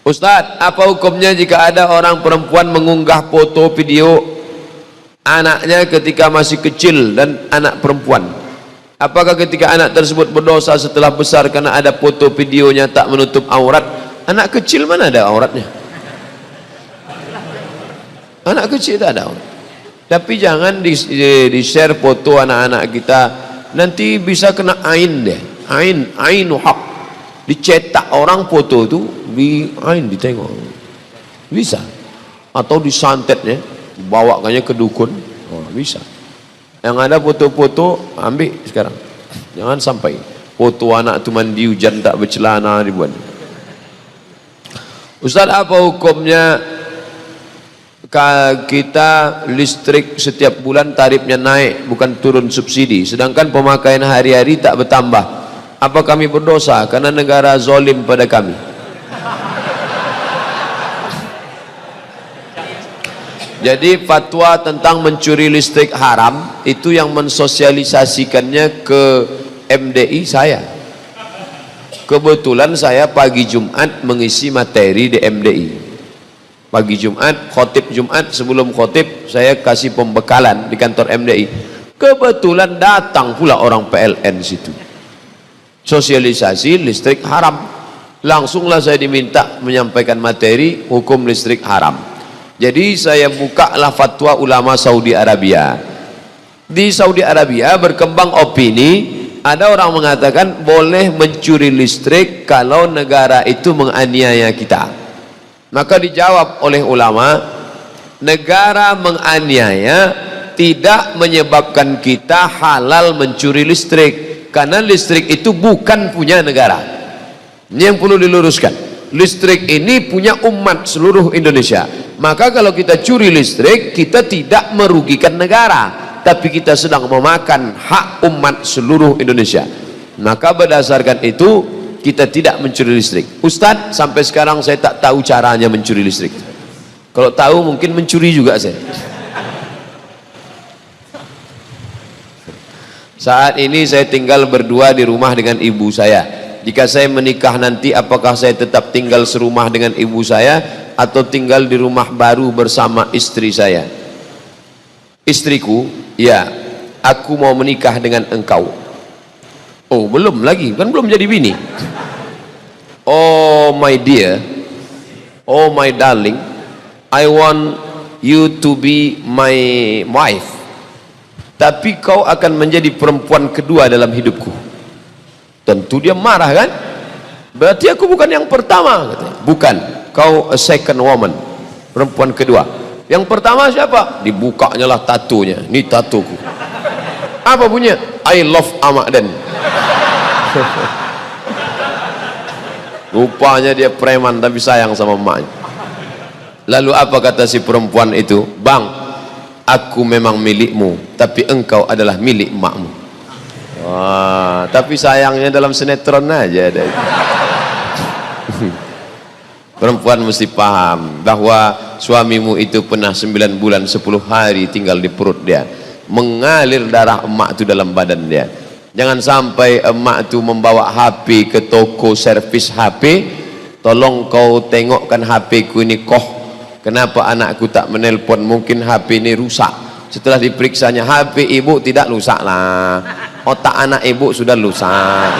Ustadz, apa hukumnya jika ada orang perempuan mengunggah foto video anaknya ketika masih kecil dan anak perempuan? Apakah ketika anak tersebut berdosa setelah besar karena ada foto videonya tak menutup aurat? Anak kecil mana ada auratnya? Anak kecil tak ada aurat. Tapi jangan di-share foto anak-anak kita, nanti bisa kena ain deh. Ainu haq. Dicetak orang foto itu di ain, ditengok. Bisa. Atau disantetnya, dibawakannya ke dukun. Oh, bisa. Yang ada foto-foto ambil sekarang. Jangan sampai foto anak itu mandi hujan tak bercelana dibuat. Ustaz, apa hukumnya kita listrik setiap bulan tarifnya naik bukan turun subsidi, sedangkan pemakaian hari-hari tak bertambah? Apa kami berdosa karena negara zalim pada kami? Jadi fatwa tentang mencuri listrik haram itu yang mensosialisasikannya ke MDI saya. Kebetulan saya pagi Jumat mengisi materi di MDI. Pagi Jumat, khotib Jumat, sebelum khotib saya kasih pembekalan di kantor MDI. Kebetulan datang pula orang PLN situ. Sosialisasi listrik haram. Langsunglah saya diminta menyampaikan materi hukum listrik haram. Jadi saya bukalah fatwa ulama Saudi Arabia. Di Saudi Arabia berkembang opini, ada orang mengatakan boleh mencuri listrik kalau negara itu menganiaya kita. Maka dijawab oleh ulama, negara menganiaya tidak menyebabkan kita halal mencuri listrik, karena listrik itu bukan punya negara. Ini yang perlu diluruskan. Listrik ini punya umat seluruh Indonesia. Maka kalau kita curi listrik, kita tidak merugikan negara, tapi kita sedang memakan hak umat seluruh Indonesia. Maka berdasarkan itu kita tidak mencuri listrik. Ustadz, sampai sekarang saya tak tahu caranya mencuri listrik. Kalau tahu mungkin mencuri juga saya. Saat ini saya tinggal berdua di rumah dengan ibu saya. Jika saya menikah nanti, apakah saya tetap tinggal serumah dengan ibu saya atau tinggal di rumah baru bersama istri saya? Istriku, ya, aku mau menikah dengan engkau. Oh, belum lagi, kan belum jadi bini. Oh my dear, oh my darling, I want you to be my wife. Tapi kau akan menjadi perempuan kedua dalam hidupku. Tentu dia marah kan? Berarti aku bukan yang pertama, katanya. Bukan, kau a second woman, perempuan kedua. Yang pertama siapa? Dibukanya lah tatonya. Ini tatoku. Apa punya? I love Amadan. Rupanya dia preman tapi sayang sama emaknya. Lalu apa kata si perempuan itu? Bang, aku memang milikmu, tapi engkau adalah milik emakmu. Wah, tapi sayangnya dalam sinetron aja ada. Perempuan mesti paham bahwa suamimu itu pernah 9 bulan 10 hari tinggal di perut dia, mengalir darah emak itu dalam badan dia. Jangan sampai emak itu membawa HP ke toko servis HP, tolong kau tengokkan HP ku ini, kenapa anakku tak menelpon, mungkin HP ini rusak. Setelah diperiksanya, HP ibu tidak rusak lah, otak anak ibu sudah rusak.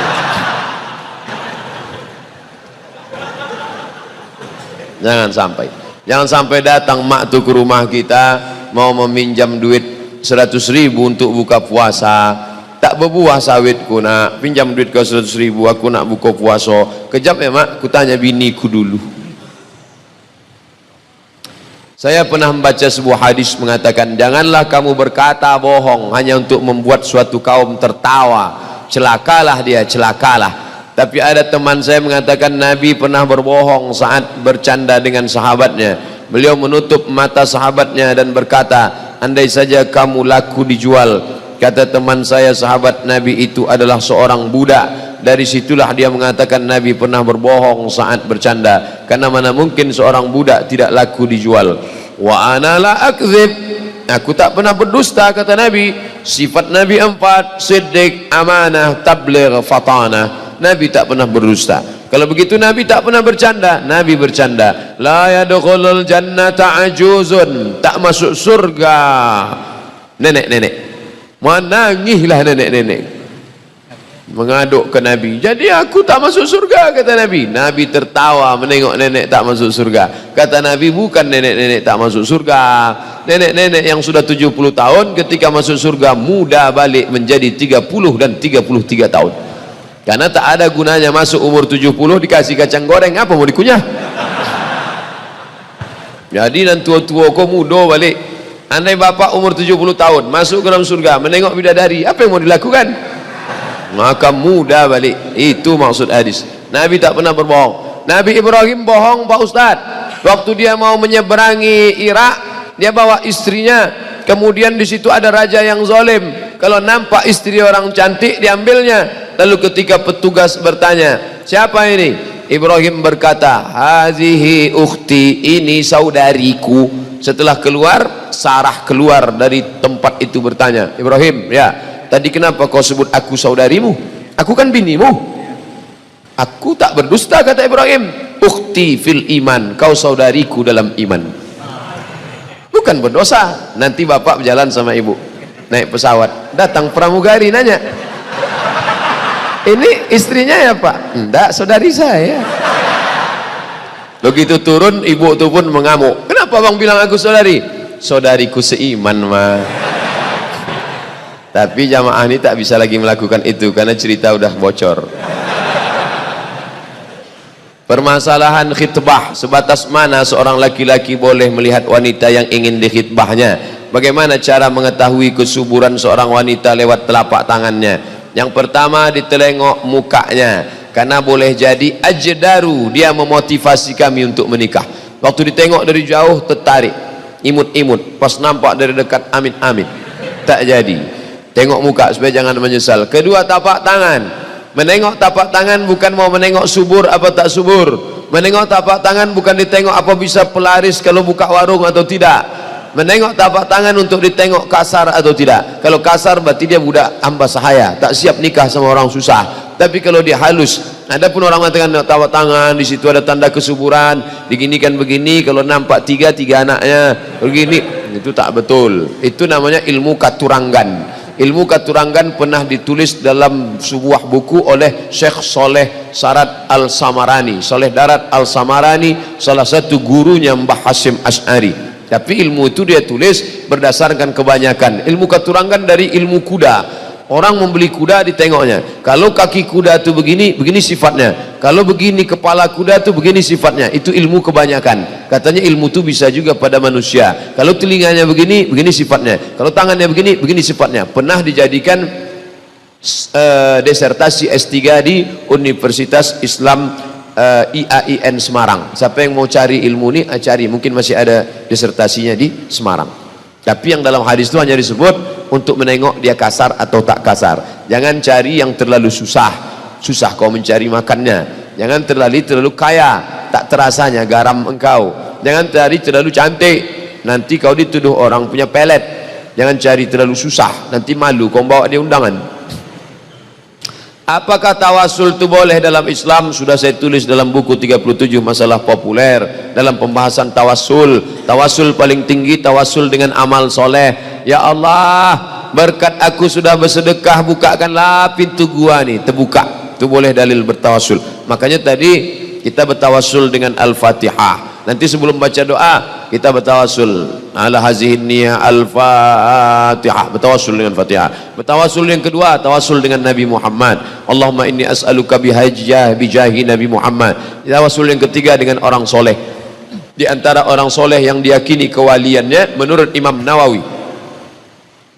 Jangan sampai datang mak tuh ke rumah kita mau meminjam duit 100.000 untuk buka puasa, tak berbuah sawitku, nak pinjam duit kau 100.000, aku nak buka puasa. Kejap ya mak, ku tanya biniku dulu. Saya pernah membaca sebuah hadis mengatakan, janganlah kamu berkata bohong hanya untuk membuat suatu kaum tertawa. Celakalah dia, celakalah. Tapi ada teman saya mengatakan Nabi pernah berbohong saat bercanda dengan sahabatnya. Beliau menutup mata sahabatnya dan berkata, andai saja kamu laku dijual. Kata teman saya, sahabat Nabi itu adalah seorang budak. Dari situlah dia mengatakan Nabi pernah berbohong saat bercanda, karena mana mungkin seorang budak tidak laku dijual. Wa ana la akdzib, aku tak pernah berdusta, kata Nabi. Sifat Nabi 4, siddiq, amanah, tabligh, fatanah. Nabi tak pernah berdusta. Kalau begitu Nabi tak pernah bercanda. Nabi bercanda, la yadkhulul jannata ajuzun, tak masuk surga nenek-nenek. Menangislah nenek-nenek mengaduk ke Nabi, jadi aku tak masuk surga, kata Nabi. Nabi tertawa menengok nenek tak masuk surga. Kata Nabi, bukan nenek-nenek tak masuk surga, nenek-nenek yang sudah 70 tahun ketika masuk surga muda balik menjadi 30 dan 33 tahun. Karena tak ada gunanya masuk umur 70 dikasih kacang goreng, apa mau dikunyah? Jadi dan tua-tua kau muda balik. Andai bapak umur 70 tahun masuk ke dalam surga menengok bidadari, apa yang mau dilakukan? Maka muda balik. Itu maksud hadis. Nabi tak pernah berbohong. Nabi Ibrahim bohong Pak Ustaz. Waktu dia mau menyeberangi Irak, dia bawa istrinya, kemudian di situ ada raja yang zalim. Kalau nampak istri orang cantik diambilnya. Lalu ketika petugas bertanya, siapa ini? Ibrahim berkata, hazihi ukhti, ini saudariku. Setelah keluar, Sarah keluar dari tempat itu bertanya, Ibrahim, ya, tadi kenapa kau sebut aku saudarimu? Aku kan binimu. Aku tak berdusta, kata Ibrahim. Ukhti fil iman, kau saudariku dalam iman. Bukan berdosa. Nanti bapak berjalan sama ibu, naik pesawat, datang pramugari nanya, ini istrinya ya pak? Enggak, saudari saya. Begitu turun, ibu itu pun mengamuk. Kenapa bang bilang aku saudari? Saudariku seiman mah. Tapi jamaah ini tak bisa lagi melakukan itu karena cerita udah bocor. Permasalahan khitbah, sebatas mana seorang laki-laki boleh melihat wanita yang ingin dikhitbahnya? Bagaimana cara mengetahui kesuburan seorang wanita lewat telapak tangannya? Yang pertama, ditelengok mukanya, karena boleh jadi ajdaru, dia memotivasi kami untuk menikah. Waktu ditengok dari jauh tertarik, imut-imut, pas nampak dari dekat amin-amin, tak jadi. Tengok muka supaya jangan menyesal. Kedua, tapak tangan. Menengok tapak tangan bukan mau menengok subur apa tak subur. Menengok tapak tangan bukan ditengok apa bisa pelaris kalau buka warung atau tidak. Menengok tapak tangan untuk ditengok kasar atau tidak. Kalau kasar berarti dia budak hamba sahaya, tak siap nikah sama orang susah. Tapi kalau dia halus, ada pun orang mengatakan tapak tangan di situ ada tanda kesuburan, diginikan begini, kalau nampak tiga anaknya begini, itu tak betul. Itu namanya ilmu katurangan. Ilmu katurangan pernah ditulis dalam sebuah buku oleh Syekh Soleh Sarat Al-Samarani. Soleh Darat Al-Samarani salah satu gurunya Mbah Hasyim Asy'ari. Tapi ilmu itu dia tulis berdasarkan kebanyakan. Ilmu katurangan dari ilmu kuda. Orang membeli kuda ditengoknya. Kalau kaki kuda itu begini, begini sifatnya. Kalau begini kepala kuda itu begini sifatnya. Itu ilmu kebanyakan. Katanya ilmu itu bisa juga pada manusia. Kalau telinganya begini, begini sifatnya. Kalau tangannya begini, begini sifatnya. Pernah dijadikan disertasi S3 di Universitas Islam IAIN Semarang. Siapa yang mau cari ilmu ini, cari. Mungkin masih ada disertasinya di Semarang. Tapi yang dalam hadis itu hanya disebut untuk menengok dia kasar atau tak kasar. Jangan cari yang terlalu susah. Susah kau mencari makannya. Jangan terlalu kaya, tak terasanya garam engkau. Jangan cari terlalu cantik, nanti kau dituduh orang punya pelet. Jangan cari terlalu susah, nanti malu kau bawa dia undangan. Apakah tawasul itu boleh dalam Islam? Sudah saya tulis dalam buku 37 masalah populer dalam pembahasan tawasul. Tawasul paling tinggi tawasul dengan amal soleh. Ya Allah, berkat aku sudah bersedekah, bukakanlah pintu gua nih, terbuka. Itu boleh dalil bertawasul. Makanya tadi kita bertawasul dengan Al-Fatihah. Nanti sebelum baca doa kita bertawasul ala hazihin niyah Al-Fatihah, bertawasul dengan Fatihah. Bertawasul yang kedua, tawasul dengan Nabi Muhammad. Allahumma inni as'aluka bijahi Nabi Muhammad. Tawasul yang ketiga dengan orang soleh. Di antara orang soleh yang diyakini kewaliannya menurut Imam Nawawi,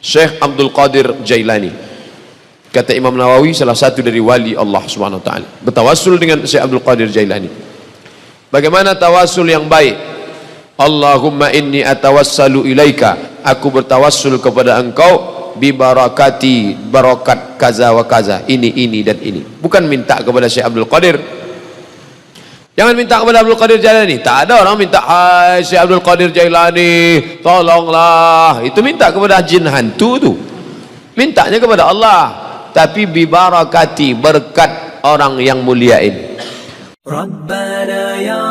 Syekh Abdul Qadir Jailani. Kata Imam Nawawi, salah satu dari wali Allah Subhanahu wa taala. Bertawasul dengan Syekh Abdul Qadir Jailani. Bagaimana tawasul yang baik? Allahumma inni atawassalu ilaika, aku bertawassul kepada engkau bi barakati, barakat kaza wa kaza, ini dan ini. Bukan minta kepada Syekh Abdul Qadir. Jangan minta kepada Abdul Qadir Jailani. Tak ada orang minta, hai Syekh Abdul Qadir Jailani tolonglah. Itu minta kepada jin hantu tu. Mintanya kepada Allah. Tapi bi barakati, berkat orang yang mulia ini. ربنا يا